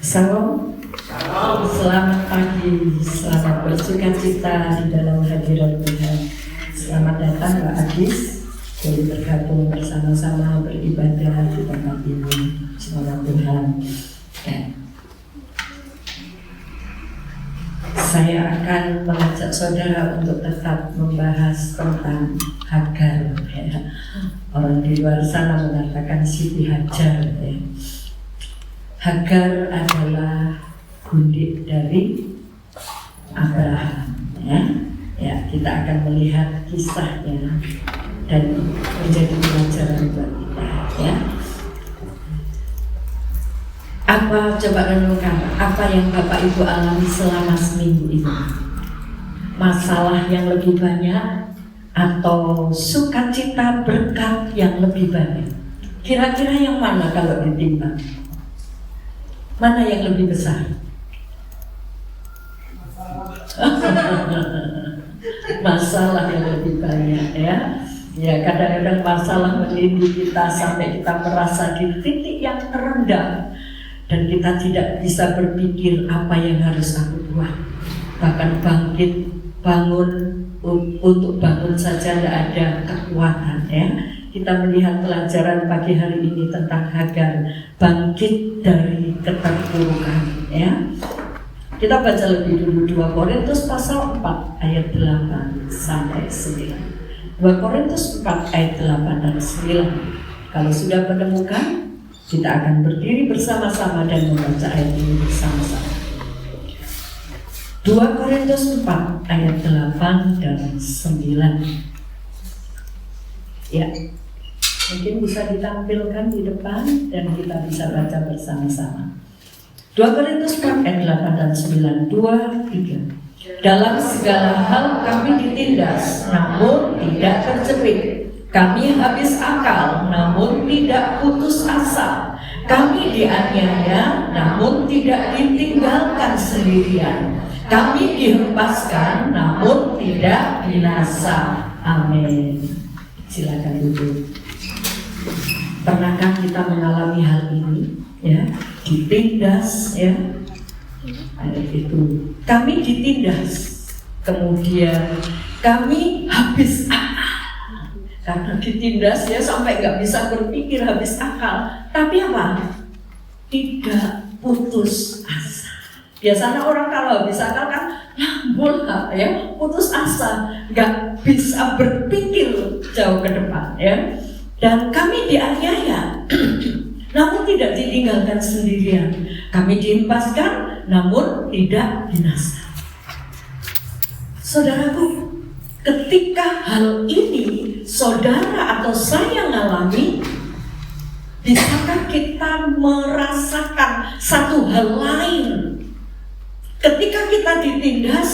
Salam. Selamat pagi, selamat bersukacita di dalam hadirat Tuhan. Selamat datang Pak Agis, boleh bergabung bersama-sama beribadah di tempat ini. Selamat Tuhan. Saya akan mengajak saudara untuk tetap membahas tentang Hagar. Orang di luar sana mengatakan Siti Hajar. Hagar adalah gundik dari Abraham. Ya, kita akan melihat kisahnya dan menjadi pelajaran buat kita. Ya. Apa coba renungkan? Apa yang Bapak Ibu alami selama seminggu ini? Masalah yang lebih banyak atau sukacita berkat yang lebih banyak? Kira-kira yang mana kalau ditimbang? Mana yang lebih besar? Masalah yang lebih banyak, ya. Ya, kadang-kadang masalah melindungi kita sampai kita merasa di titik yang terendah dan kita tidak bisa berpikir apa yang harus aku buat. Bahkan bangun untuk bangun saja tidak ada kekuatan, ya. Kita melihat pelajaran pagi hari ini tentang Hagar, bangkit dari keterpurukan, ya. Kita baca lebih dulu 2 Korintus pasal 4 ayat 8 sampai 9. 2 Korintus 4 ayat 8 dan 9. Kalau sudah menemukan, kita akan berdiri bersama-sama dan membaca ayat ini bersama-sama. 2 Korintus 4 ayat 8 dan 9. Ya, mungkin bisa ditampilkan di depan dan kita bisa baca bersama-sama. 2 Korintus 4 ayat 8 dan 9. 2, 3. Dalam segala hal kami ditindas, namun tidak terjepit. Kami habis akal, namun tidak putus asa. Kami dianiaya, namun tidak ditinggalkan sendirian. Kami dihempaskan, namun tidak binasa. Amin. Silakan duduk. Pernahkah kita mengalami hal ini? Ya, ditindas, ya. Ayat itu. Kami ditindas, kemudian kami habis akal. Karena ditindas ya sampai nggak bisa berpikir, habis akal. Tapi apa? Tidak putus asa. Biasanya orang kalau habis akal kan lambul, ya, putus asa, nggak bisa berpikir jauh ke depan, ya. Dan kami dianiaya, namun tidak ditinggalkan sendirian. Kami dihempaskan, namun tidak binasa. Saudaraku, ketika hal ini saudara atau saya mengalami, bisakah kita merasakan satu hal lain? Ketika kita ditindas,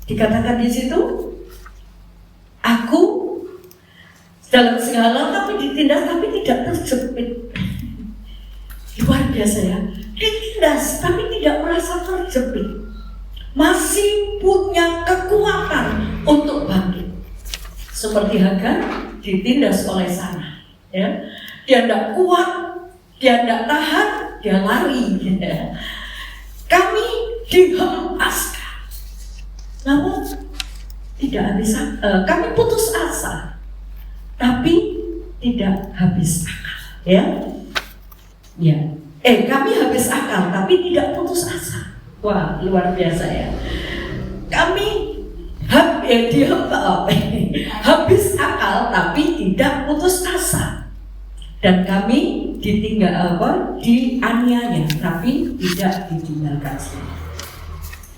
dikatakan di situ, aku dalam segala tapi ditindas tapi tidak terjepit. Luar biasa, ya. Ditindas tapi tidak merasa terjepit. Masih punya kekuatan untuk bangkit. Seperti Hagar ditindas oleh Sarah, ya. Dia tidak kuat, dia tidak tahan, dia lari, ya. Kami dihempaskan, namun tidak habis. Kami putus asa, tapi tidak habis akal, ya. Ya. Kami habis akal, tapi tidak putus asa. Wah, luar biasa, ya. Kami habis akal, tapi tidak putus asa. Dan kami dianiaya, tapi tidak ditinggalkan.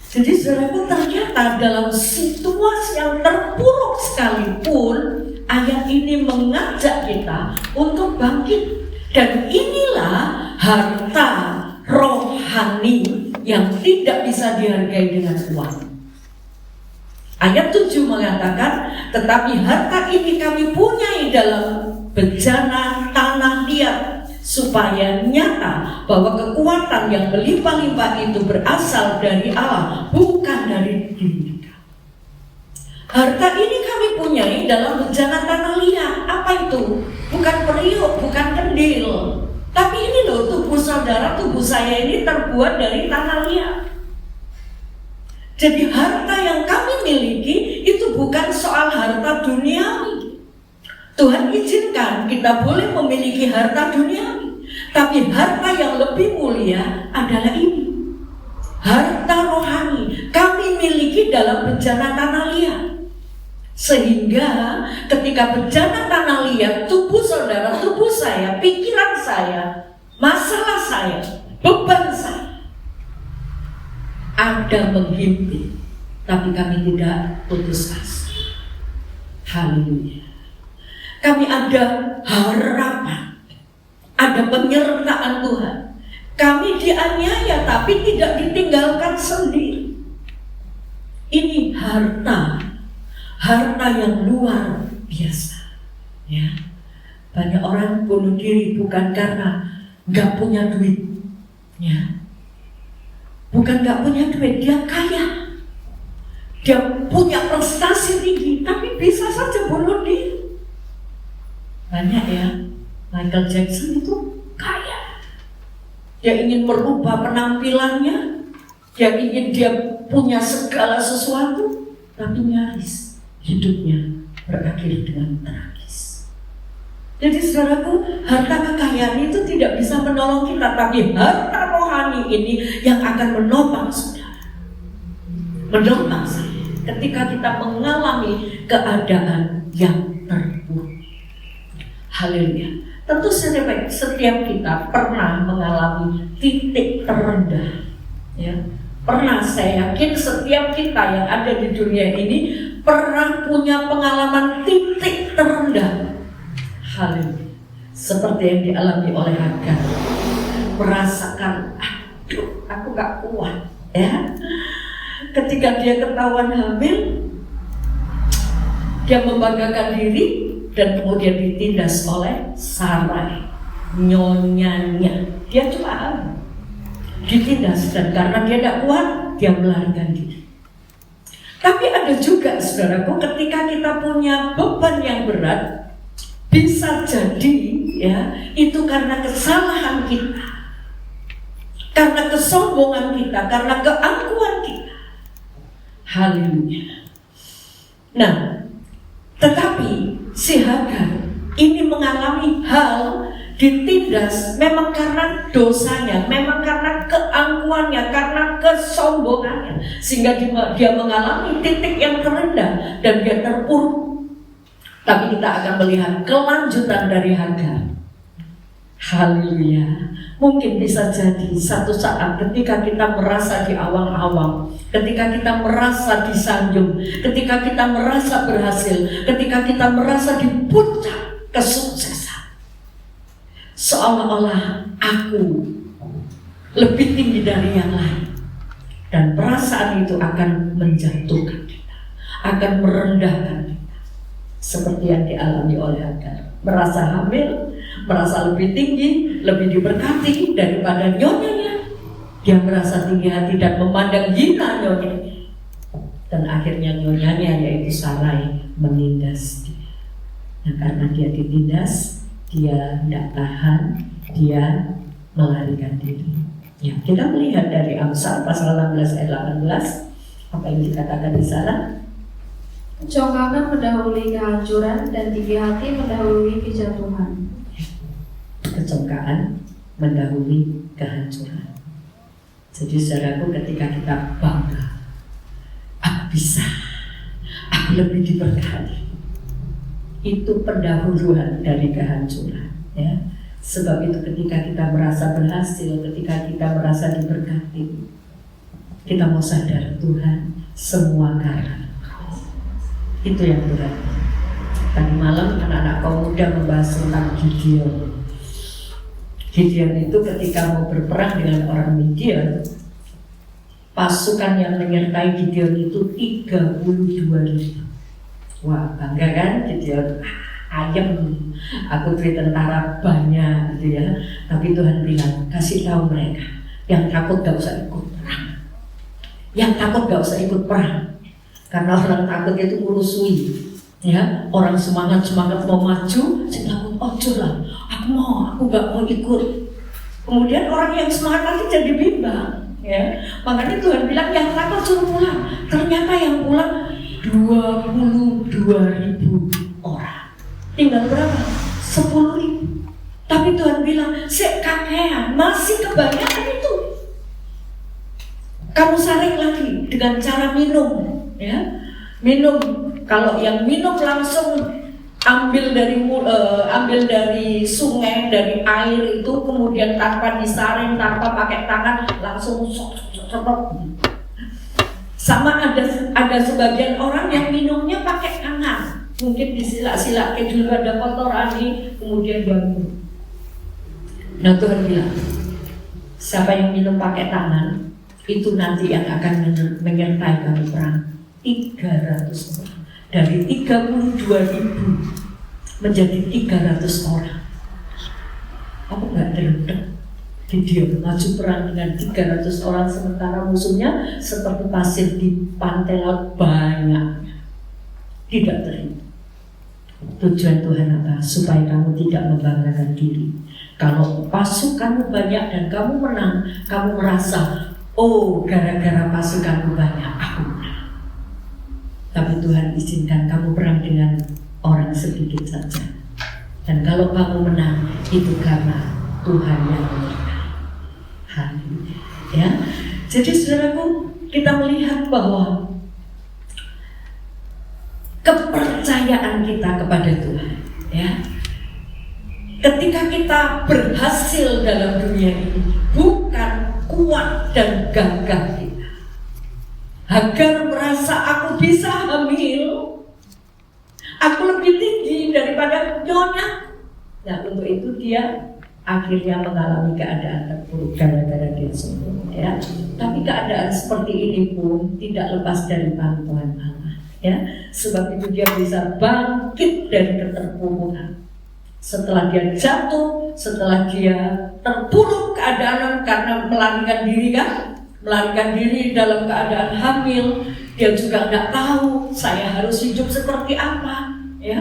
Jadi saudaraku, ternyata dalam situasi yang terpuruk sekalipun, ayat ini mengajak kita untuk bangkit. Dan inilah harta rohani yang tidak bisa dihargai dengan uang. Ayat 7 mengatakan, tetapi harta ini kami punyai dalam bejana tanah liat, supaya nyata bahwa kekuatan yang berlimpah-limpah itu berasal dari Allah, bukan dari diri kita. Harta ini kami punyai dalam bejana tanah liat. Apa itu? Bukan periuk, bukan kendil, tapi ini loh tubuh saudara saudara, tubuh saya ini terbuat dari tanah liat. Jadi harta yang kami miliki itu bukan soal harta duniawi. Tuhan izinkan kita boleh memiliki harta duniawi, tapi harta yang lebih mulia adalah ini. Harta rohani kami miliki dalam bejana tanah liat. Sehingga ketika bencana tanah liat, tubuh saudara, tubuh saya, pikiran saya, masalah saya, beban saya ada menghimpit, tapi kami tidak putus asa. Haleluya. Kami ada harapan, ada penyertaan Tuhan. Kami dianiaya tapi tidak ditinggalkan sendiri. Ini harta yang luar biasa, ya. Banyak orang bunuh diri bukan karena nggak punya duit, ya. Bukan nggak punya duit, dia kaya, dia punya prestasi tinggi, tapi bisa saja bunuh diri. Banyak ya, Michael Jackson itu kaya, dia ingin merubah penampilannya, dia punya segala sesuatu, tapi nyaris hidupnya berakhir dengan tragis. Jadi saudaraku, harta kekayaan itu tidak bisa menolong kita, tapi harta rohani ini yang akan menopang saudara, menopang saya ketika kita mengalami keadaan yang terburuk. Haleluya. Tentu setiap kita pernah mengalami titik terendah, ya. Pernah, saya yakin setiap kita yang ada di dunia ini pernah punya pengalaman titik terendah. Haleluya. Seperti yang dialami oleh Hagar, merasakan, aduh, aku gak kuat, ya. Ketika dia ketahuan hamil, dia membanggakan diri dan kemudian ditindas oleh Sarai, nyonyanya. Dia cuma hamil, ditindas, dan karena dia tidak kuat, dia melarikan diri. Tapi ada juga saudaraku, ketika kita punya beban yang berat, bisa jadi ya itu karena kesalahan kita, karena kesombongan kita, karena keangkuhan kita. Haleluya. Nah, tetapi si Hagar ini mengalami hal, ditindas memang karena dosanya, memang karena keangkuhannya, karena kesombongannya, sehingga dia mengalami titik yang terendah dan dia terpuruk. Tapi kita akan melihat kelanjutan dari Hagar. Haleluya. Mungkin bisa jadi satu saat ketika kita merasa di awang-awang, ketika kita merasa disanjung, ketika kita merasa berhasil, ketika kita merasa di puncak kesuksesan, seolah-olah aku lebih tinggi dari yang lain, dan perasaan itu akan menjatuhkan kita, akan merendahkan kita, seperti yang dialami oleh Hagar. Merasa hamil, merasa lebih tinggi, lebih diberkati daripada nyonyanya. Dia merasa tinggi hati dan memandang hina nyonyanya, dan akhirnya nyonyanya yaitu Sarai menindas dia. Nah, karena dia ditindas, dia tidak tahan, dia melarikan diri. Ya, kita melihat dari Amsal pasal 16 ayat 18, apa yang dikatakan di sana? Congkakan mendahului kehancuran dan tinggi hati mendahului kejatuhan. Kecongkaan mendahului kehancuran. Jadi saudaraku, ketika kita bangga, aku bisa, aku lebih diberkati, itu pendahuluan dari kehancuran, ya. Sebab itu ketika kita merasa berhasil, ketika kita merasa diberkati, kita mau sadar Tuhan semua karena itu yang berat. Tadi malam anak-anak kaum muda membahas tentang Gideon. Gideon itu ketika mau berperang dengan orang Midian, pasukan yang menyertai Gideon itu 32.000. Wah, bangga kan Gideon? Ayam, aku tuh tentara banyak gitu ya. Tapi Tuhan bilang, kasih tahu mereka, yang takut gak usah ikut perang. Yang takut gak usah ikut perang. Karena orang takut itu urusui, ya. Orang semangat mau maju, saya takut, ojo lah, aku gak mau ikut. Kemudian orang yang semangat lagi jadi bimbang, ya. Makanya Tuhan bilang yang lapar suruh pulang. Ternyata yang pulang 22.000 orang. Tinggal berapa? 10.000. Tapi Tuhan bilang, "Sek kakean, masih kebanyakan itu. Kamu saring lagi dengan cara minum, ya. Minum. Kalau yang minum langsung ambil dari sungai, dari air itu, kemudian tanpa disaring, tanpa pakai tangan, langsung sok. Sama ada sebagian orang yang minumnya pakai tangan, mungkin disilak-silak dulu, ada kotoran nih, kemudian baru. Nah, Tuhan bilang, siapa yang minum pakai tangan, itu nanti yang akan menyertai kami perang. 300 orang. Dari 32.000 menjadi 300 orang. Apa nggak terdengar? Dia maju perang dengan 300 orang, sementara musuhnya seperti pasir di pantai laut banyak. Tidak terima. Tujuan Tuhan apa? Supaya kamu tidak membanggakan diri. Kalau pasukanmu banyak dan kamu menang, kamu merasa, oh, gara-gara pasukanmu banyak, aku menang. Tapi Tuhan izinkan kamu perang dengan orang sedikit saja. Dan kalau kamu menang, itu karena Tuhan yang menyertai. Haleluya. Ya. Jadi saudaraku, kita melihat bahwa kepercayaan kita kepada Tuhan, ya. Ketika kita berhasil dalam dunia ini, bukan kuat dan gagah kita. Hagar merasa aku bisa hamil, aku lebih tinggi daripada nyonya. Nah, untuk itu dia akhirnya mengalami keadaan terpuruk gara-gara dia sombong, ya. Tapi keadaan seperti ini pun tidak lepas dari bantuan Allah, ya. Sebab itu dia bisa bangkit dari keterpurukan. Setelah dia jatuh, setelah dia terpuruk keadaan karena melarikan diri, kan? Melarikan diri dalam keadaan hamil, dia juga nggak tahu saya harus hidup seperti apa, ya.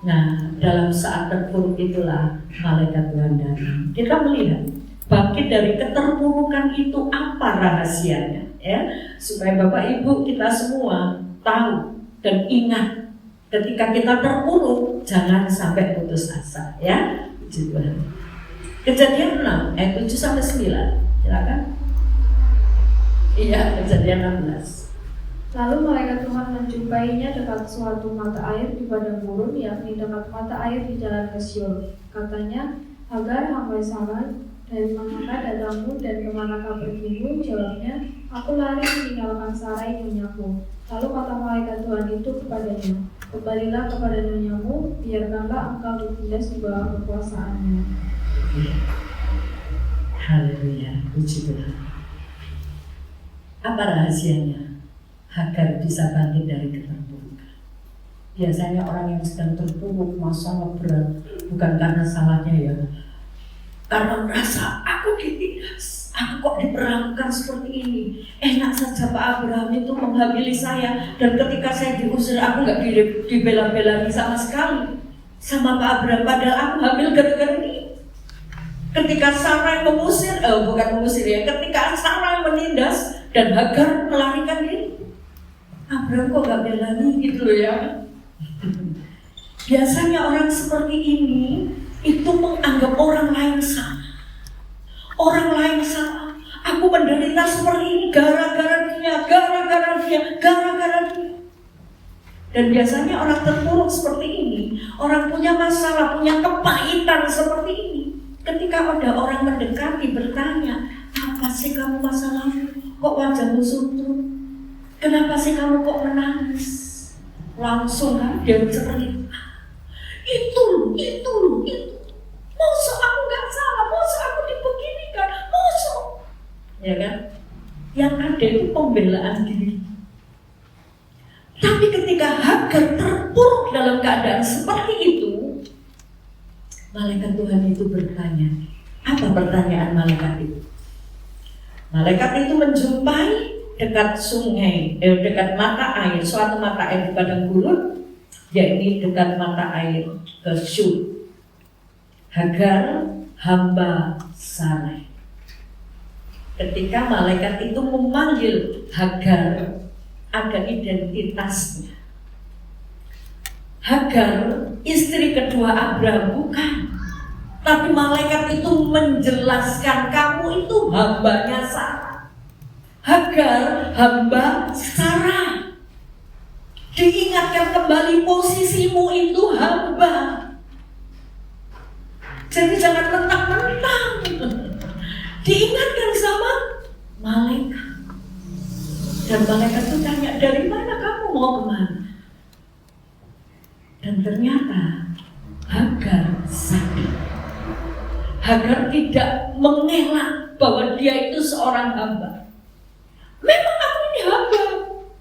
Nah, dalam saat terpuruk itulah malaikat Tuhan datang. Kita melihat bangkit dari keterpurukan itu apa rahasianya, ya, supaya Bapak Ibu kita semua tahu dan ingat, ketika kita terpuruk jangan sampai putus asa, ya. Kejadian 6 ayat 7-9, silakan. Iya, Kejadian 16. Lalu malaikat Tuhan menjumpainya dekat suatu mata air di padang gurun, yakni dekat mata air di jalan ke Syur. Katanya, Hagar, hamba Sarai, dari manakah datangmu dan kemanakah pergimu? Jawabnya, aku lari meninggalkan Sarai nyonya-ku. Lalu kata malaikat Tuhan itu kepadanya, kembalilah kepada nonyamu, biarkanlah engkau ditindas di bawah kekuasaannya. Haleluya, puji Tuhan. Apa rahasianya? Hagar bisa bangkit dari keterpurukan. Biasanya orang yang sedang terpuruk, masalah berat, bukan karena salahnya, ya, karena merasa aku ditindas, aku kok diperlakukan seperti ini. Enak saja Pak Abraham itu menghamili saya, dan ketika saya diusir aku nggak dibela-belai sama sekali sama Pak Abraham, padahal aku hamil gara-gara ini. Ketika Sarai ketika Sarai menindas dan Hagar melarikan diri, Abraham kok gak belani gitu loh, ya. Biasanya orang seperti ini itu menganggap orang lain salah. Orang lain salah. Aku menderita seperti ini gara-gara dia. Dan biasanya orang terpuruk seperti ini, orang punya masalah, punya kepahitan seperti ini, ketika ada orang mendekati bertanya, apa sih kamu masalahmu? Kok wajahmu suntuk? Kenapa sih kamu kok menangis? Langsung kan dia seperti itu. Masa aku gak salah, masa aku dibeginikan, masa, ya kan? Yang ada itu pembelaan diri. Tapi ketika Hagar terpuruk dalam keadaan seperti itu, malaikat Tuhan itu bertanya. Apa pertanyaan malaikat itu? Malaikat itu menjumpai dekat sungai, dekat mata air, suatu mata air di padang gurun, yakni dekat mata air ke Syur. Hagar, hamba saleh. Ketika malaikat itu memanggil Hagar, ada identitasnya. Hagar, istri kedua Abraham, bukan. Tapi malaikat itu menjelaskan, kamu itu hambanya Sarah. Hagar, hamba Sarah. Diingatkan kembali, posisimu itu hamba. Jadi jangan mentang-mentang. Diingatkan sama malaikat. Dan malaikat itu tanya, dari mana kamu mau kemana? Dan ternyata Hagar sadar. Hagar tidak mengelak bahwa dia itu seorang hamba. Memang aku ini hamba,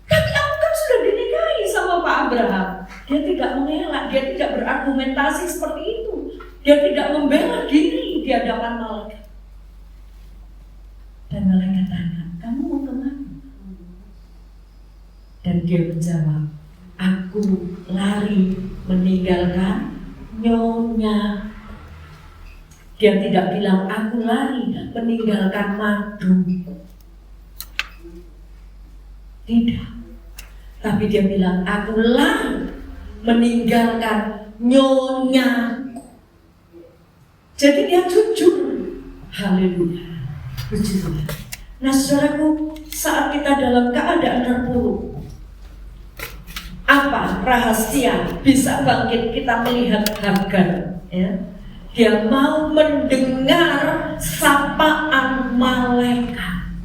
tapi aku kan sudah dinikahi sama Pak Abraham. Dia tidak mengelak, dia tidak berargumentasi seperti itu. Dia tidak membela diri di hadapan malaikat. Dan malaikat tanya, kamu mau kemana? Dan dia menjawab, aku lari meninggalkan nyonya. Dia tidak bilang, aku lari meninggalkan madu. Tidak. Tapi dia bilang, aku lari meninggalkan nyonya. Jadi dia jujur. Haleluya. Puji Tuhan. Nah saudaraku, saat kita dalam keadaan terpuruk, apa rahasia bisa bangkit? Kita melihat Hagar, ya. Dia mau mendengar sapaan malaikat,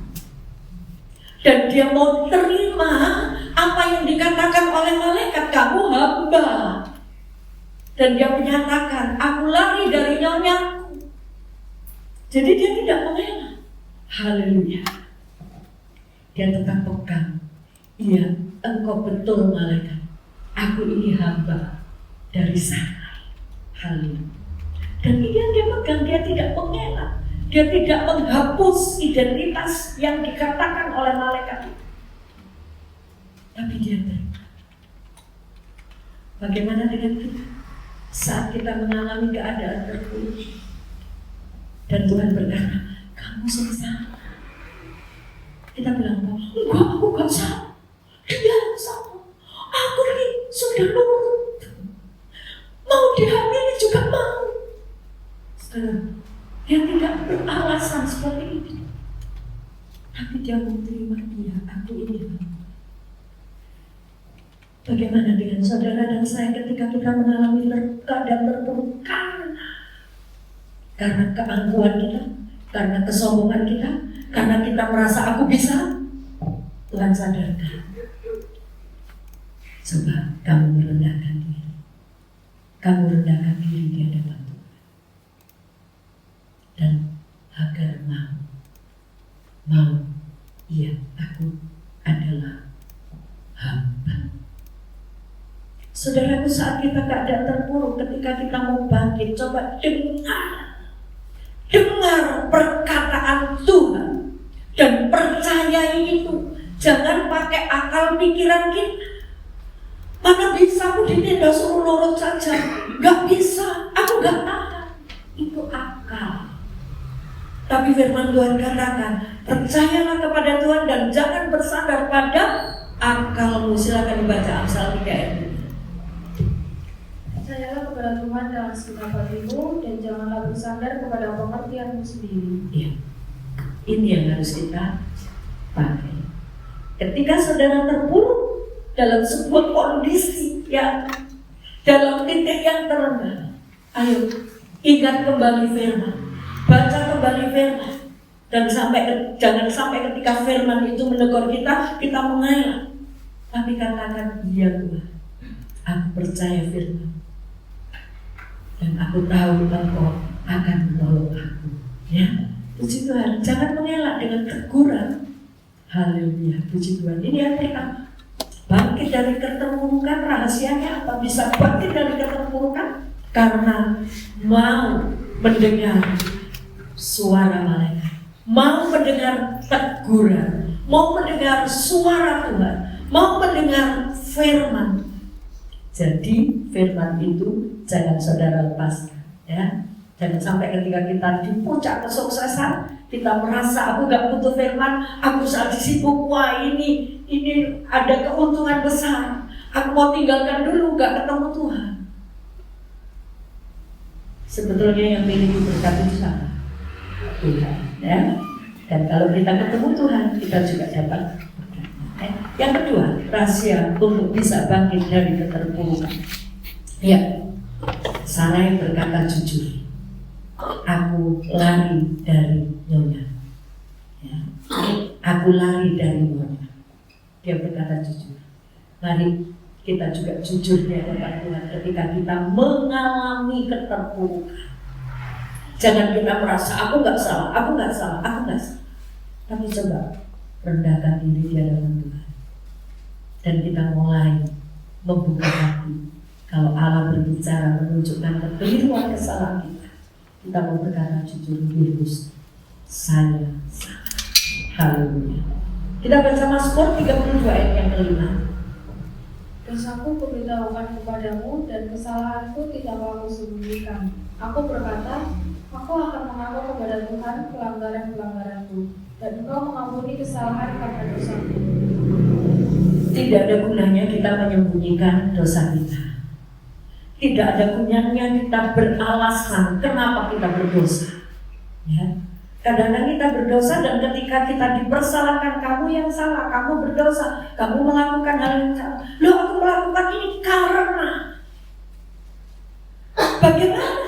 dan dia mau terima apa yang dikatakan oleh malaikat, kamu hamba. Dan dia menyatakan, aku lari dari nyonyaku. Jadi dia tidak mengelak. Haleluya. Dia tetap pegang. Iya, engkau betul malaikat. Aku ini hamba dari sana. Haleluya. Dan ini yang dia pegang, dia tidak mengelak. Dia tidak menghapus identitas yang dikatakan oleh malaikat itu. Tapi dia terima. Bagaimana dengan kita? Saat kita mengalami keadaan terpuruk dan Tuhan berkata, kamu salah. Kita bilang, enggak, aku gak salah. Dia yang salah. Aku ini sudah nurut. Mau dihamili juga mau. Dia tidak beralasan seperti itu. Tapi dia menerima dia, aku ini hamba. Bagaimana dengan saudara dan saya ketika kita mengalami keadaan terpuruk karena keangkuhan kita, karena kesombongan kita, karena kita merasa aku bisa? Tuhan sadarkan, coba kamu merendahkan diri. Kamu rendahkan diri di hadapan Tuhan. Dan Hagar mau, iya, aku adalah hamba. Saudaraku, saat kita keadaan terpuruk, ketika kita mau bangkit, coba dengar perkataan Tuhan dan percayai itu. Jangan pakai akal pikiran kita. Mana bisa aku ditindak suruh nurut saja? Gak bisa, aku gak tahan. Itu akal. Tapi firman Tuhan katakan, percayalah kepada Tuhan dan jangan bersandar pada akalmu. Silakan dibaca Amsal 3 ayat 2. Percayalah kepada Tuhan dalam segenap hatimu dan janganlah bersandar kepada pengertianmu sendiri. Ya, ini yang harus kita pakai. Ketika saudara terpuruk dalam sebuah kondisi yang dalam titik yang terendah, ayo ingat kembali firman, baca kembali firman, dan jangan sampai ketika firman itu menegur kita mengelak. Tapi katakan, iya Tuhan, aku percaya firman. Dan aku tahu Engkau akan menolong aku. Ya, puji Tuhan. Jangan mengelak dengan teguran. Haleluya, puji Tuhan. Ini yang pertama. Bangkit dari keterpurukan, rahasianya apa? Bisa bangkit dari keterpurukan karena mau mendengar suara malaikat, mau mendengar teguran, mau mendengar suara Tuhan, mau mendengar firman. Jadi firman itu jangan saudara lepaskan, ya. Jangan sampai ketika kita di puncak kesuksesan, kita merasa aku gak butuh firman, aku saat sibuk, wah ini ada keuntungan besar, aku mau tinggalkan dulu, gak ketemu Tuhan. Sebetulnya yang milih berkat itu sama Tuhan, ya. Dan kalau kita ketemu Tuhan, kita juga dapat berkat. Yang kedua, rahasia untuk bisa bangkit dari keterpurukan. Ya, Sarai berkata jujur. Aku lari dari nyonya, ya. Aku lari dari nyonya. Dia berkata jujur. Mari kita juga jujur di hadapan Tuhan ketika kita mengalami keterpurukan. Jangan kita merasa aku nggak salah. Tapi coba rendahkan diri di hadapan Tuhan dan kita mulai membuka hati. Kalau Allah berbicara menunjukkan kekeliruan kesalahan kita mau berkata jujur, Yesus, saya salah. Haleluya. Kita baca Mazmur 32 ayat yang kelima. Dosaku kuberitahukan kepadamu dan kesalahanku tidak aku sembunyikan. Aku berkata, aku akan mengaku kepada Tuhan pelanggaran-pelanggaranku, dan Engkau mengampuni kesalahan karena dosaku. Tidak ada gunanya kita menyembunyikan dosa kita. Tidak ada gunanya kita beralasan kenapa kita berdosa. Ya. Kadang-kadang kita berdosa dan ketika kita dipersalahkan, kamu yang salah, kamu berdosa, kamu melakukan hal yang salah. Loh, aku melakukan ini karena bagaimana?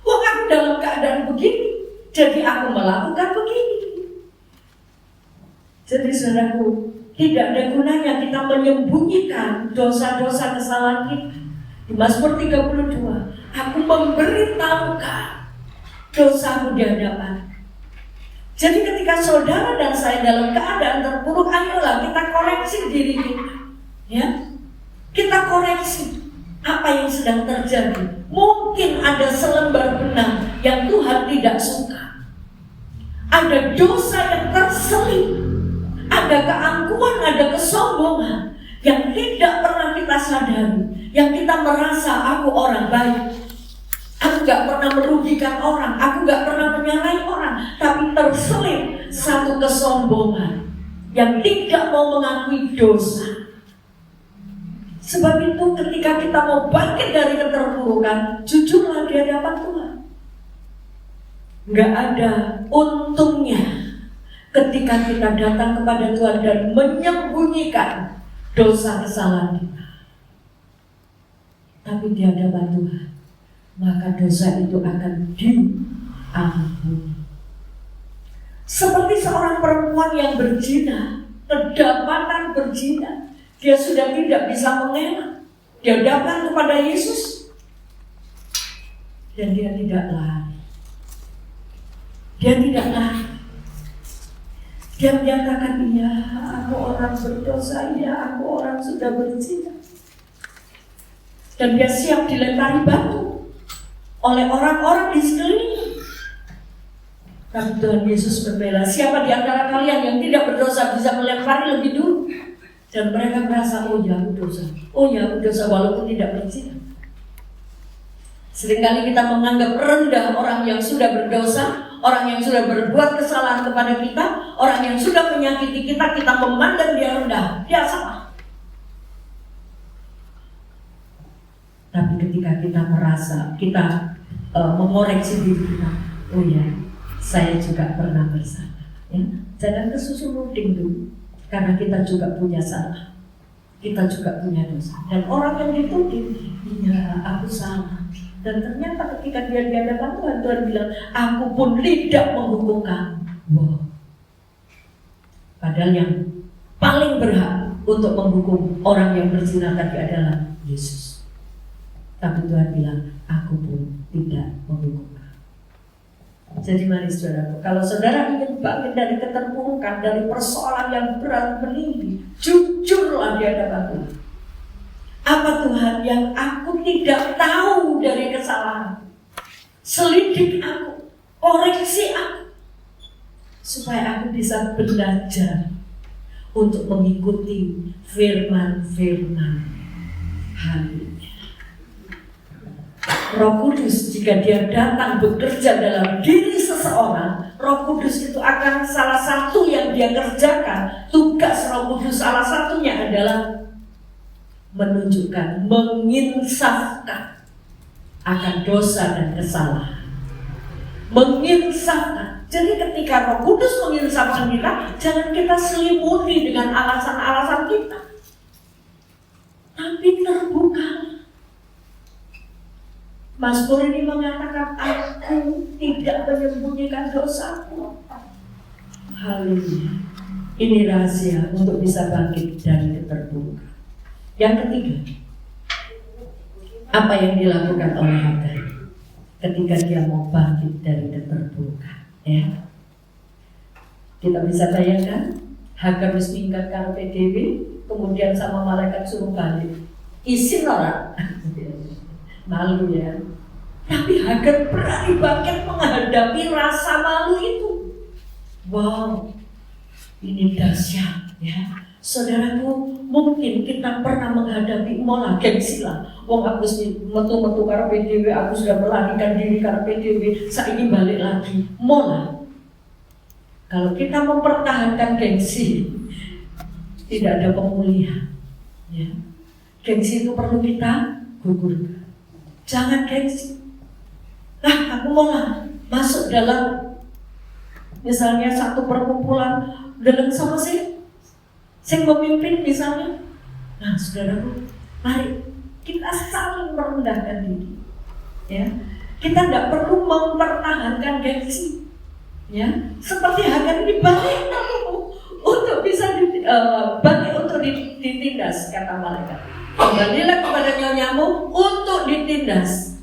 Wah, aku dalam keadaan begini, jadi aku melakukan begini. Jadi saudaraku, tidak ada gunanya kita menyembunyikan dosa-dosa kesalahan kita. Di Mazmur 32, aku memberitahukan dosamu di hadapan. Jadi ketika saudara dan saya dalam keadaan terpuruk, ayolah kita koreksi diri kita, ya. Kita koreksi apa yang sedang terjadi. Mungkin ada selembar benang yang Tuhan tidak suka. Ada dosa yang terselip, ada keangkuhan, ada kesombongan yang tidak pernah kita sadari. Yang kita merasa aku orang baik, aku gak pernah merugikan orang, aku gak pernah menyalahi orang, tapi terselip satu kesombongan yang tidak mau mengakui dosa. Sebab itu ketika kita mau bangkit dari keterpurukan, jujurlah di hadapan Tuhan. Gak ada untungnya ketika kita datang kepada Tuhan dan menyembunyikan dosa kesalahan kita. Tapi di hadapan Tuhan, maka dosa itu akan diampuni. Seperti seorang perempuan yang berzina, kedapatan berzina, dia sudah tidak bisa mengelak. Dia datang kepada Yesus dan dia tidak lari. Dia menyatakan, iya, aku orang berdosa, iya, aku orang sudah berzina. Dan dia siap dilempari batu oleh orang-orang di sekelilingnya. Tapi Tuhan Yesus membela, siapa di antara kalian yang tidak berdosa bisa melempari lebih dulu. Dan mereka merasa, oh ya aku dosa walaupun tidak berzina. Seringkali kita menganggap rendah orang yang sudah berdosa, orang yang sudah berbuat kesalahan kepada kita, orang yang sudah menyakiti kita, kita memandang dia rendah, dia salah. Tapi ketika kita merasa, kita mengoreksi diri kita, oh ya, saya juga pernah bersalah. Ya? Jangan kesusu nuding dulu, karena kita juga punya salah, kita juga punya dosa. Dan orang yang dituding, iya aku salah. Dan ternyata ketika dia di hadapan Tuhan, Tuhan bilang, aku pun tidak menghukum kamu. Wow. Padahal yang paling berhak untuk menghukum orang yang berzina tadi adalah Yesus. Tapi Tuhan bilang, aku pun tidak menghukum kamu. Jadi mari saudara, kalau saudara ingin bangkit dari keterpurukan, dari persoalan yang berat meninggi, jujurlah di hadapan Tuhan. Apa Tuhan yang aku tidak tahu dari kesalahan? Selidik aku, koreksi aku, supaya aku bisa belajar untuk mengikuti firman-firman. Haleluya. Roh Kudus jika dia datang bekerja dalam diri seseorang, Roh Kudus itu akan salah satu yang dia kerjakan. Tugas Roh Kudus salah satunya adalah menunjukkan, menginsafkan akan dosa dan kesalahan. Menginsafkan. Jadi ketika Roh Kudus menginsafkan kita, jangan kita selimuti dengan alasan-alasan kita, tapi terbuka. Mazmur ini mengatakan, aku tidak menyembunyikan dosaku. Haleluya. Ini rahasia untuk bisa bangkit dari keterpurukan. Yang ketiga, apa yang dilakukan oleh Hagar ketika dia mau bangkit dari keterpurukan? Ya, kita bisa bayangkan Hagar harus meningkat karpe dewi, kemudian sama malaikat suruh balik. Isin orang, malu ya. Tapi Hagar berani bangkit menghadapi rasa malu itu. Wow, ini dahsyat ya. Saudaraku, mungkin kita pernah menghadapi mola gengsi lah. Wong aku metu-metu karo PDW, aku sudah melarikan diri karo PDW, saya ingin balik lagi. Mola. Kalau kita mempertahankan gengsi, tidak ada pemulihan. Ya. Gengsi itu perlu kita gugurkan. Jangan gengsi. Aku mola masuk dalam misalnya satu perkumpulan dengan sama saya memimpin misalnya. Nah, saudaraku, mari kita saling merendahkan diri. Ya, kita tidak perlu mempertahankan gengsi. Ya, seperti Hagar ini balik untuk bisa balik untuk ditindas, kata malaikat. Kembalilah kepada nyonyamu untuk ditindas.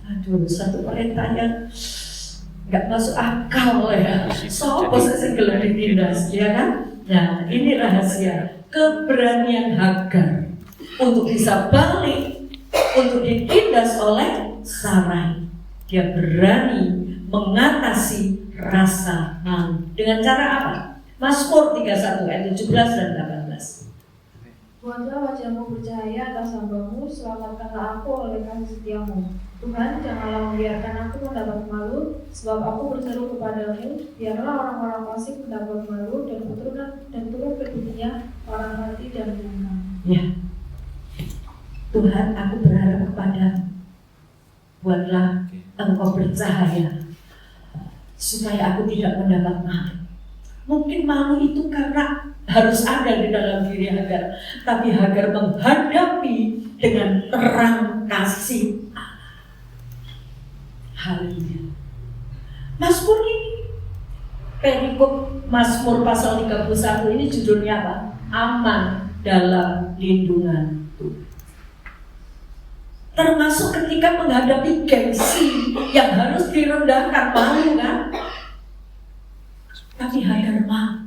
Aduh, satu perintah yang nggak masuk akal ya. Sopo saya gelap ditindas, ya kan? Nah, ini rahasia keberanian Hagar untuk bisa balik, untuk ditindas oleh Sarai. Dia berani mengatasi rasa malu. Dengan cara apa? Mazmur 31 ayat 17 dan 18. Buatlah wajahmu bercahaya atas hambamu, selamatkanlah aku oleh kasih setiamu. Tuhan, janganlah membiarkan aku mendapat malu, sebab aku berseru kepadamu. Biarlah orang-orang fasik mendapat malu dan turun ke dunia orang mati dan bungkam. Ya, Tuhan, aku berharap kepadamu. Buatlah engkau bercahaya, supaya aku tidak mendapat malu. Mungkin malu itu karena harus ada di dalam diri Hagar, tapi Hagar menghadapi dengan terang kasih. Haleluya. Mazmur ini, perikop Mazmur pasal 31 ini judulnya apa? Aman dalam lindungan Tuhan. Termasuk ketika menghadapi gengsi yang harus direndahkan, malu kan? Tapi Hagar mau.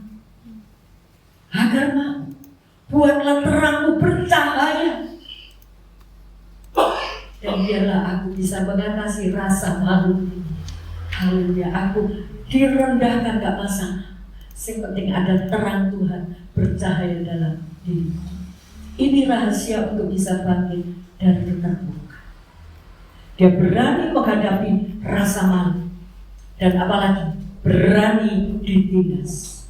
Hagar mau. Buatlah terangmu bercahaya, dan biarlah aku bisa mengatasi rasa malu. Haleluya, aku direndahkan gak masalah. Yang penting ada terang Tuhan bercahaya dalam diri. Ini rahasia untuk bisa bangkit dari keterpurukan. Dia berani menghadapi rasa malu, dan apalagi berani ditindas.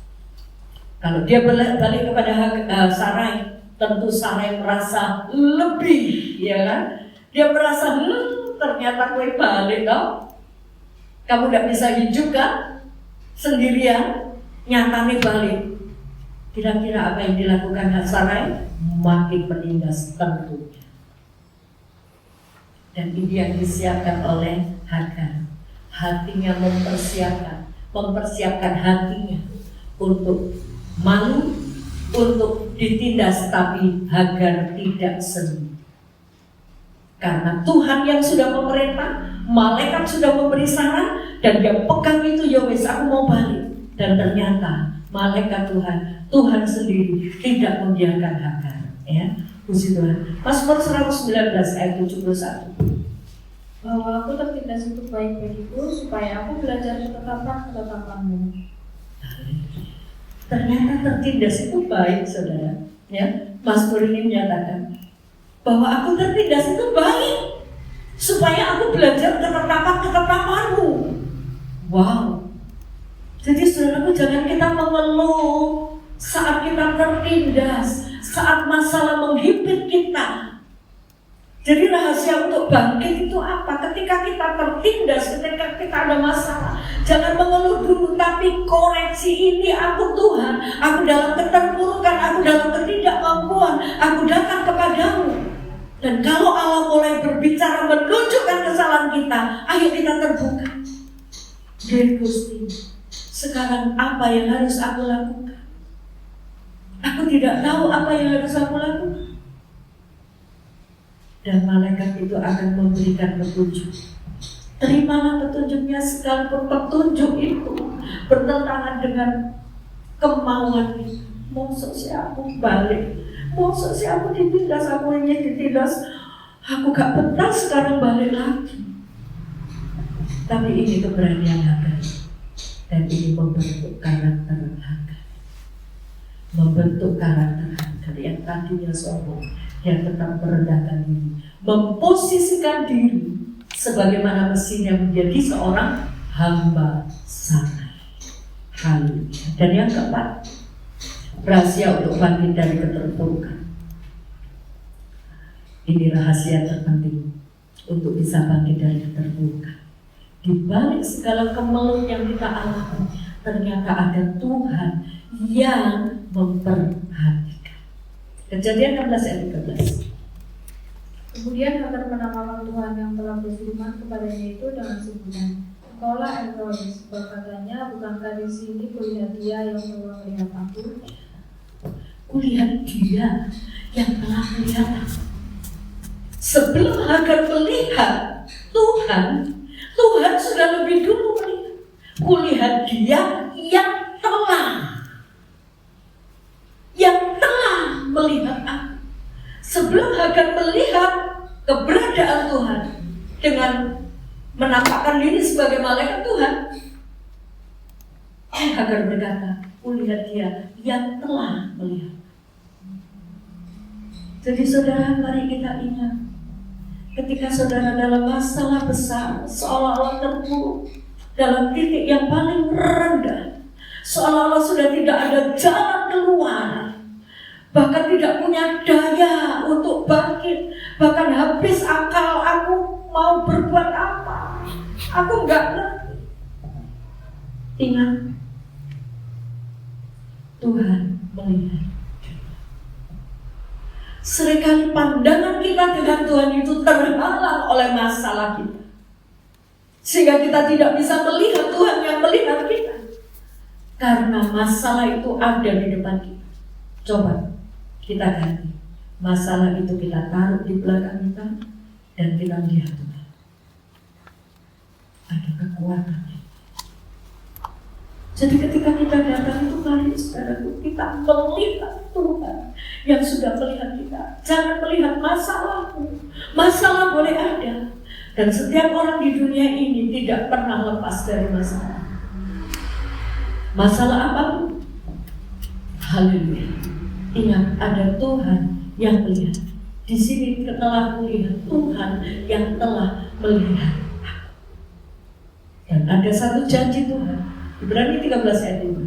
Kalau dia balik kepada Sarai, tentu Sarai merasa lebih, ya kan? Dia merasa, ternyata gue balik toh. Kamu gak bisa hidup kan? Sendirian, nyatanya balik. Kira-kira apa yang dilakukan Sarai? Makin menindas tentunya. Dan ini yang disiapkan oleh Hagar. Hatinya mempersiapkan hatinya untuk malu, untuk ditindas, tapi Hagar tidak sendiri. Karena Tuhan yang sudah memerintah, malaikat sudah memberi saran, dan dia pegang itu, ya wes aku mau balik. Dan ternyata malaikat Tuhan sendiri tidak membiarkan Hagar. Ya, puji Tuhan. Mazmur 119 ayat 71. Bahwa aku tertindas itu baik bagiku, supaya aku belajar ketetapan-ketetapanmu. Ternyata tertindas itu baik, saudara. Ya, Mazmur ini menyatakan bahwa aku tertindas itu baik. supaya aku belajar ketetapan-ketetapanmu. Wow. Jadi saudaraku, jangan kita mengeluh saat kita tertindas, saat masalah menghimpit kita. Jadi rahasia untuk bangkit itu apa? Ketika kita tertindas, ketika kita ada masalah, jangan mengeluh dulu, tapi koreksi. Ini aku Tuhan, aku dalam keterpurukan, aku dalam ketidakmampuan, aku datang kepadamu. Dan kalau Allah mulai berbicara menunjukkan kesalahan kita, ayo kita terbuka. Dear Gusti, sekarang apa yang harus aku lakukan? Aku tidak tahu apa yang harus aku lakukan. Dan malaikat itu akan memberikan petunjuk. Terimalah petunjuknya, sekalipun petunjuk itu bertentangan dengan kemauan kita. Mosok si aku balik, mosok si aku ditindas, aku ingin ditindas, aku gak betah sekarang balik lagi. Tapi ini keberanian Hagar, dan ini membentuk karakter Hagar, membentuk karakter Hagar yang tadinya sombong, yang tetap merendahkan diri, memposisikan diri sebagaimana mestinya menjadi seorang hamba sahaya. Haleluya. Dan yang keempat, rahasia untuk bangkit dari keterpurukan. Ini rahasia terpenting untuk bisa bangkit dari keterpurukan. Di balik segala kemelut yang kita alami, ternyata ada Tuhan yang memperhatikan. Kejadian 16 ayat 13. Kemudian Hagar menamakan Tuhan yang telah berfirman kepadanya itu dengan sebutan, Engkaulah El-Roi, sebab katanya, bukankah di sini kulihat Dia yang telah melihat aku? Kulihat Dia yang telah melihat aku. Sebelum Hagar melihat Tuhan, Tuhan sudah lebih dulu melihat. Kulihat Dia yang telah melihat aku. Sebelum Hagar melihat keberadaan Tuhan dengan menampakkan diri sebagai malaikat Tuhan, Hagar berkata, kulihat Dia yang telah melihat. Jadi saudara, mari kita ingat, ketika saudara dalam masalah besar, seolah-olah terpuruk dalam titik yang paling rendah, seolah-olah sudah tidak ada jalan keluar, bahkan tidak punya daya untuk bangkit, bahkan habis akal, aku mau berbuat apa, aku nggak ngerti. Ingat, Tuhan melihat. Seringkali pandangan kita dengan Tuhan itu terhalang oleh masalah kita, sehingga kita tidak bisa melihat Tuhan yang melihat kita, karena masalah itu ada di depan kita. Coba kita ganti masalah itu, kita taruh di belakang kita, dan kita lihat Tuhan. Ada kekuatannya. Jadi ketika kita datang itu, mari saudaraku, kita melihat Tuhan yang sudah melihat kita. Jangan melihat masalahmu. Masalah boleh ada, dan setiap orang di dunia ini tidak pernah lepas dari masalah. Masalah apapun. Haleluya. Ingat, ada Tuhan yang melihat. Di sini telah melihat Tuhan yang telah melihat. Dan ada satu janji Tuhan, Ibrani 13 ayat 5.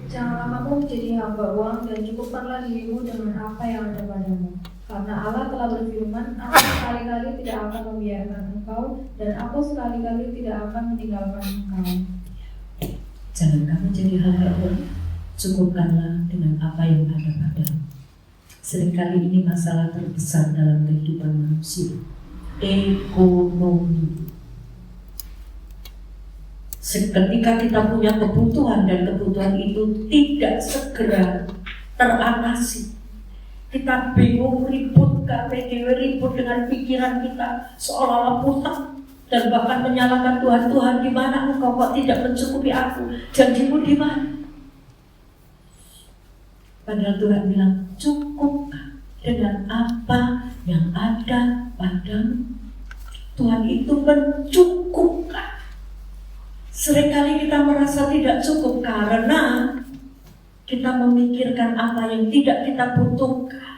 Janganlah kamu menjadi hamba uang, dan cukupkanlah dirimu dengan apa yang ada padamu. Karena Allah telah berfirman, aku sekali-kali tidak akan membiarkan engkau, dan aku sekali-kali tidak akan meninggalkan engkau. Jangan kamu jadi hamba uang, cukupkanlah dengan apa yang ada padamu. Seringkali ini masalah terbesar dalam kehidupan manusia, ekonomi. Ketika kita punya kebutuhan dan kebutuhan itu tidak segera teratasi, kita bingung, ribut, KPGW, ribut dengan pikiran kita, seolah-olah putar, dan bahkan menyalahkan Tuhan. Tuhan, di mana engkau kok tidak mencukupi aku? Janjimu di mana? Padahal Tuhan bilang, cukupkah dengan apa yang ada padamu? Tuhan itu mencukupkan. Seringkali kita merasa tidak cukup karena kita memikirkan apa yang tidak kita butuhkan.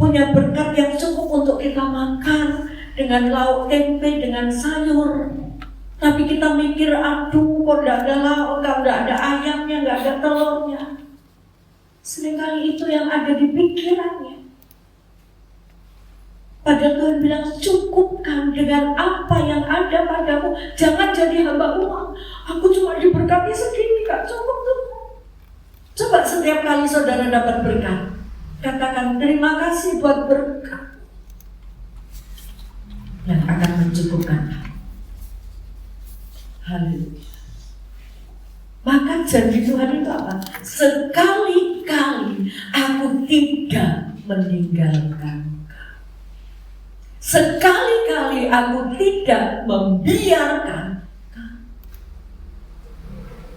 punya berkat yang cukup untuk kita makan dengan lauk tempe, dengan sayur. Tapi kita mikir, aduh kok gak ada lauk, kok gak ada ayamnya, gak ada telurnya. Seringkali itu yang ada di pikirannya. Padahal Tuhan bilang, cukupkan dengan apa yang ada padamu. Jangan jadi hamba uang. Aku cuma diberkati segini, gak cukup tuh. Coba setiap kali saudara dapat berkat, katakan terima kasih buat berkat yang akan mencukupkan. Haleluya. Maka janji Tuhan itu apa? Sekali-kali aku tidak meninggalkan. Sekali-kali aku tidak membiarkan.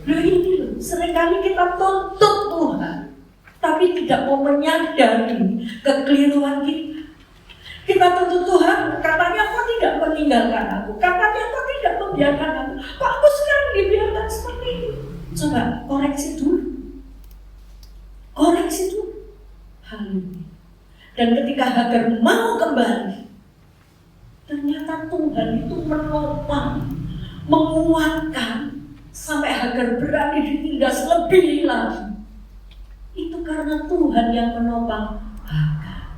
Loh ini loh, seringkali kita tuntut Tuhan, tapi tidak mau menyadari kekeliruan kita. Kita tuntut Tuhan, katanya kok tidak meninggalkan aku, katanya kok tidak membiarkan aku, kok aku sekarang dibiarkan seperti ini. Coba koreksi dulu. Koreksi dulu. Haleluya. Dan ketika Hagar mau kembali, ternyata Tuhan itu menopang, menguatkan, sampai Hagar berani ditindas lebih lagi. Itu karena Tuhan yang menopang Hagar.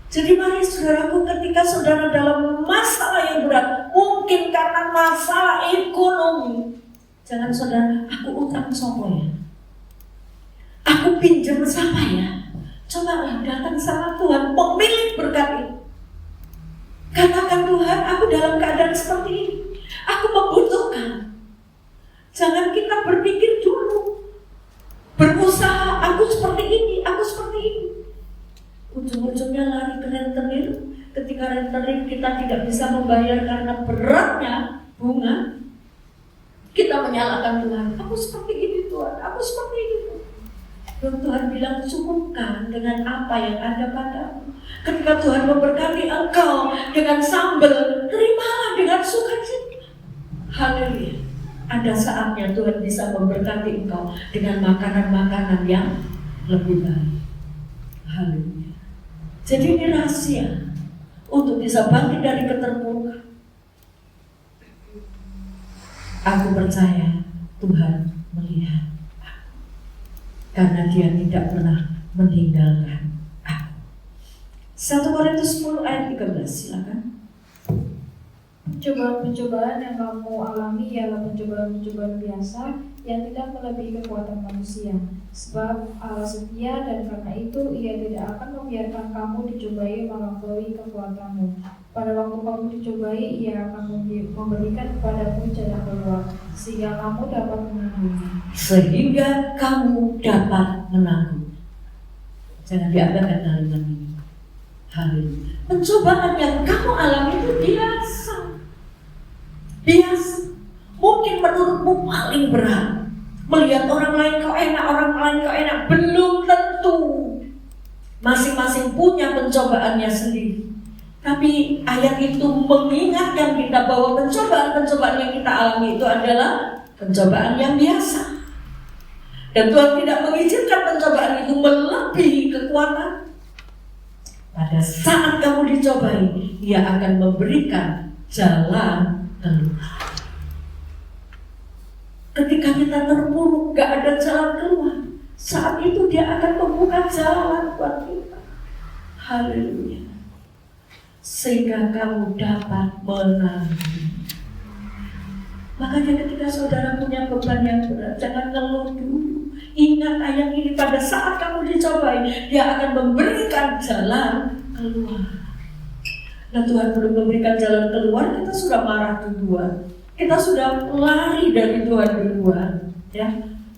Jadi mari saudaraku, ketika saudara dalam masalah yang berat, mungkin karena masalah ekonomi, jangan saudara, aku utang sopo ya, aku pinjam sama ya. Cobalah datang sama Tuhan, pemilik berkat itu. Katakan, Tuhan, aku dalam keadaan seperti ini, aku membutuhkan. Jangan kita berpikir dulu, berusaha, aku seperti ini, aku seperti ini. Ujung-ujungnya lari ke rentenir. Ketika rentenir kita tidak bisa membayar karena beratnya bunga, kita menyalahkan Tuhan. Aku seperti ini Tuhan, aku seperti ini Tuhan. Dan Tuhan bilang, cukupkan dengan apa yang ada padamu. Ketika Tuhan memberkati engkau dengan sambal, terimalah dengan sukacita. Haleluya. Ada saatnya Tuhan bisa memberkati engkau dengan makanan-makanan yang lebih baik. Haleluya. Jadi ini rahasia untuk bisa bangkit dari keterpurukan. Aku percaya Tuhan melihat aku, karena Dia tidak pernah meninggalkan aku. 1 Korintus 10 ayat 13, silakan. Cobaan-pencobaan yang kamu alami ialah pencobaan-pencobaan biasa yang tidak melebihi kekuatan manusia. Sebab Allah setia, dan karena itu Ia tidak akan membiarkan kamu dicobai melampaui kekuatanmu. Pada waktu kamu dicobai, Ia akan memberikan kepadamu jalan keluar, sehingga kamu dapat menanggungnya. Sehingga kamu dapat menanggung. Jangan diabaikan kalimat ini. Haleluya. Pencobaan yang kamu alami itu biasa. Biasa. Mungkin menurutmu paling berat. Melihat orang lain kok enak, orang lain kok enak. Belum tentu. Masing-masing punya pencobaannya sendiri. Tapi ayat itu mengingatkan kita bahwa pencobaan-pencobaan yang kita alami itu adalah pencobaan yang biasa. Dan Tuhan tidak mengizinkan pencobaan itu melebihi kekuatan. Pada saat kamu dicobai, Dia akan memberikan jalan keluar. Ketika kita terpuruk, gak ada jalan keluar, saat itu Dia akan membuka jalan buat kita. Haleluya. Sehingga kamu dapat menanggung. Makanya ketika saudara punya beban yang berat, jangan ngeluh dulu. Ingat ayat ini, pada saat kamu dicobai, Dia akan memberikan jalan keluar. Nah, Tuhan belum memberikan jalan keluar, kita sudah marah duluan. Kita sudah lari dari Tuhan duluan. Ya,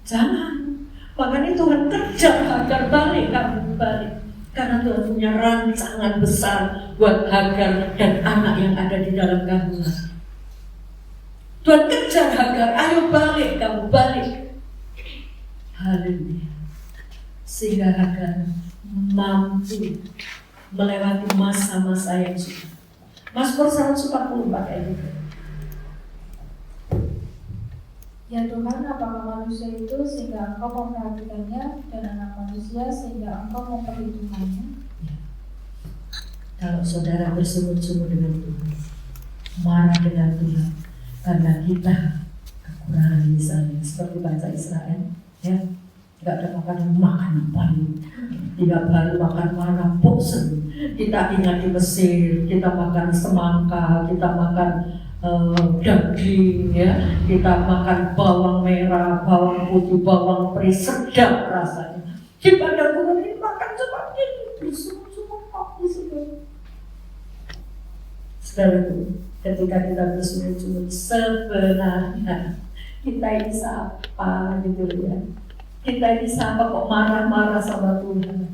jangan. Makanya Tuhan kejar Hagar, balik, kamu balik. Karena Tuhan punya rancangan besar buat Hagar dan anak yang ada di dalam kandungan. Tuhan kejar Hagar, ayo balik, kamu balik. Haleluya. Sehingga Hagar mampu melewati masa-masa yang sulit. Mazmur 144 ayat itu. Ya Tuhan, apakah manusia itu sehingga Engkau memperhatikannya, dan anak manusia sehingga Engkau memperhitungkannya? Kalau saudara bersumur-sumur dengan Tuhan, marah dengan Tuhan karena kita kekurangan misalnya seperti bangsa Israel, ya, nggak ada makan paling 3 hari makan mana bosan. Kita ingat di Mesir, kita makan semangka, kita makan daging, ya, kita makan bawang merah, bawang putih, bawang peri, sedap rasanya. Di padang gurun ini makan seperti ini, bersumur-sumur di situ. Saudaraku, ketika kita bersumur-sumur, sebenarnya kita ini siapa gitu ya? Kita ini siapa kok marah-marah sama Tuhan?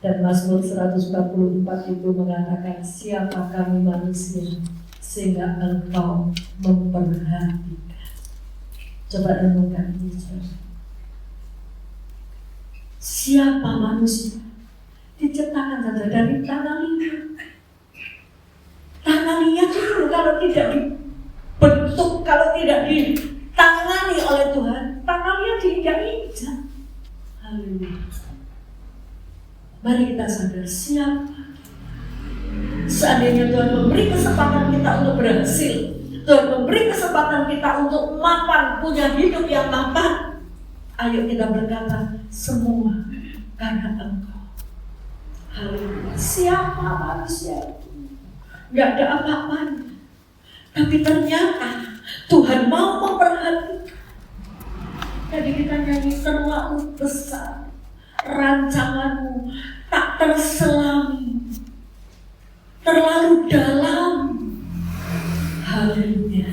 Dan Mazmur 144 itu mengatakan, siapa kami manusia sehingga Engkau memperhatikan. Coba renungkan ini, saudara. Siapa manusia? Diciptakan saja dari tanah liat. Tanah liat itu kalau tidak dibentuk, kalau tidak ditangani oleh Tuhan, tanah liat diinjak-injak. Haleluya. Mari kita sadar siapa. Seandainya Tuhan memberi kesempatan kita untuk berhasil, Tuhan memberi kesempatan kita untuk mapan, punya hidup yang mapan, ayo kita berkata, semua karena Engkau. Haleluya. Siapa manusia? Gak ada apa-apanya. Tapi ternyata Tuhan mau memperhatikan. Jadi kita nyanyi, terlalu besar rancanganmu, tak terselami, terlalu dalam. Haleluya.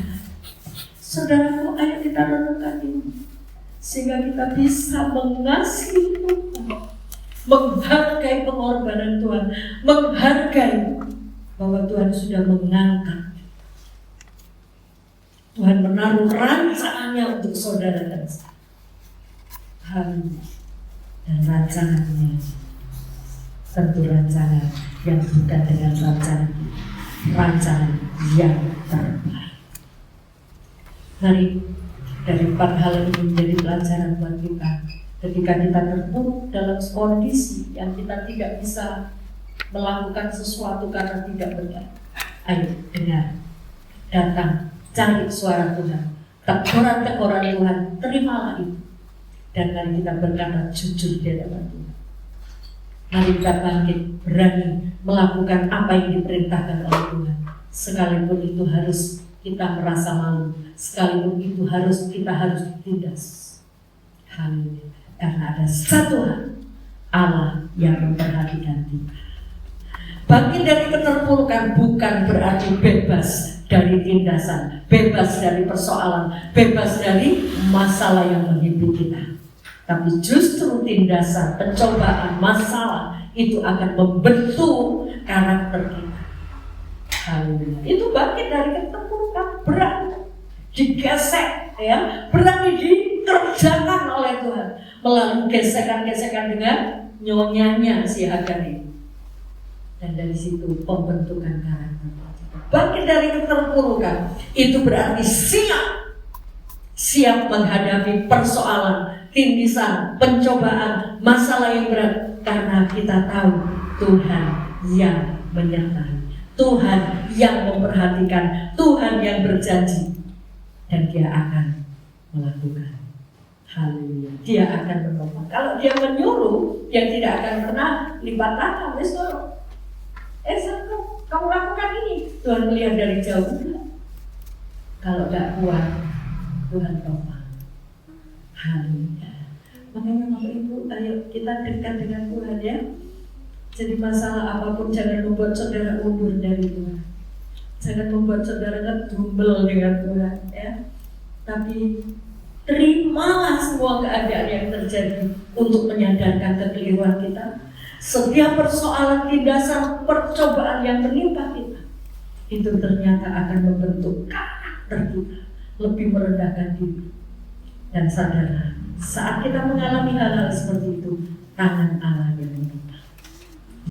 Saudaraku, ayo kita renungkan ini sehingga kita bisa mengasihi Tuhan, menghargai pengorbanan Tuhan, menghargai bahwa Tuhan sudah mengangkat. Tuhan menaruh rancangannya untuk saudara dan saya. Haleluya. Dan rancangannya tentu rancangan yang bukan dengan rancangan yang terbaik. Mari dari 4 hal ini menjadi pelajaran buat kita. Ketika kita terpuruk dalam kondisi yang kita tidak bisa melakukan sesuatu karena tidak benar, ayo dengar, datang, cari suara Tuhan, teguran-teguran Tuhan, terimalah itu. Dan mari kita berkata jujur di hadapan Tuhan. Mari kita bangkit, berani melakukan apa yang diperintahkan oleh Tuhan. Sekalipun itu harus kita merasa malu, sekalipun itu kita harus ditindas. Haleluya. Karena ada satu Allah yang memperhatikan kita. Bangkit dari keterpurukan bukan berarti bebas dari tindasan, bebas dari persoalan, bebas dari masalah yang menghimpit kita. Tapi justru tindasan, pencobaan, masalah itu akan membentuk karakter kita. Haleluya. Itu bangkit dari keterpurukan, berani digesek, ya, berani dikerjakan oleh Tuhan melalui gesekan-gesekan dengan nyonyanya si Hagar ini. Dan dari situ pembentukan karakter. Bangkit dari keterpurukan itu berarti siap menghadapi persoalan, tindisan, pencobaan, masalah yang berat, karena kita tahu Tuhan yang menyertai, Tuhan yang memperhatikan, Tuhan yang berjanji, dan Dia akan melakukan. Haleluya. Dia akan menolong. Kalau Dia menyuruh, Dia tidak akan pernah lipat tangan. Kamu lakukan ini. Tuhan melihat dari jauh. Kalau tidak kuat, Tuhan tolong. Haleluya. Makanya Bapak Ibu, ayo kita dekat dengan Tuhan, ya. Jadi masalah apapun jangan membuat saudara mundur dari Tuhan. Jangan membuat saudara ngedumel dengan Tuhan, ya. Tapi terimalah semua keadaan yang terjadi untuk menyadarkan kekeliruan kita. Setiap persoalan, tindasan, percobaan yang menimpa kita, itu ternyata akan membentuk karakter kita, lebih merendahkan diri. Dan sadarlah, saat kita mengalami hal-hal seperti itu, tangan Allah yang menolong.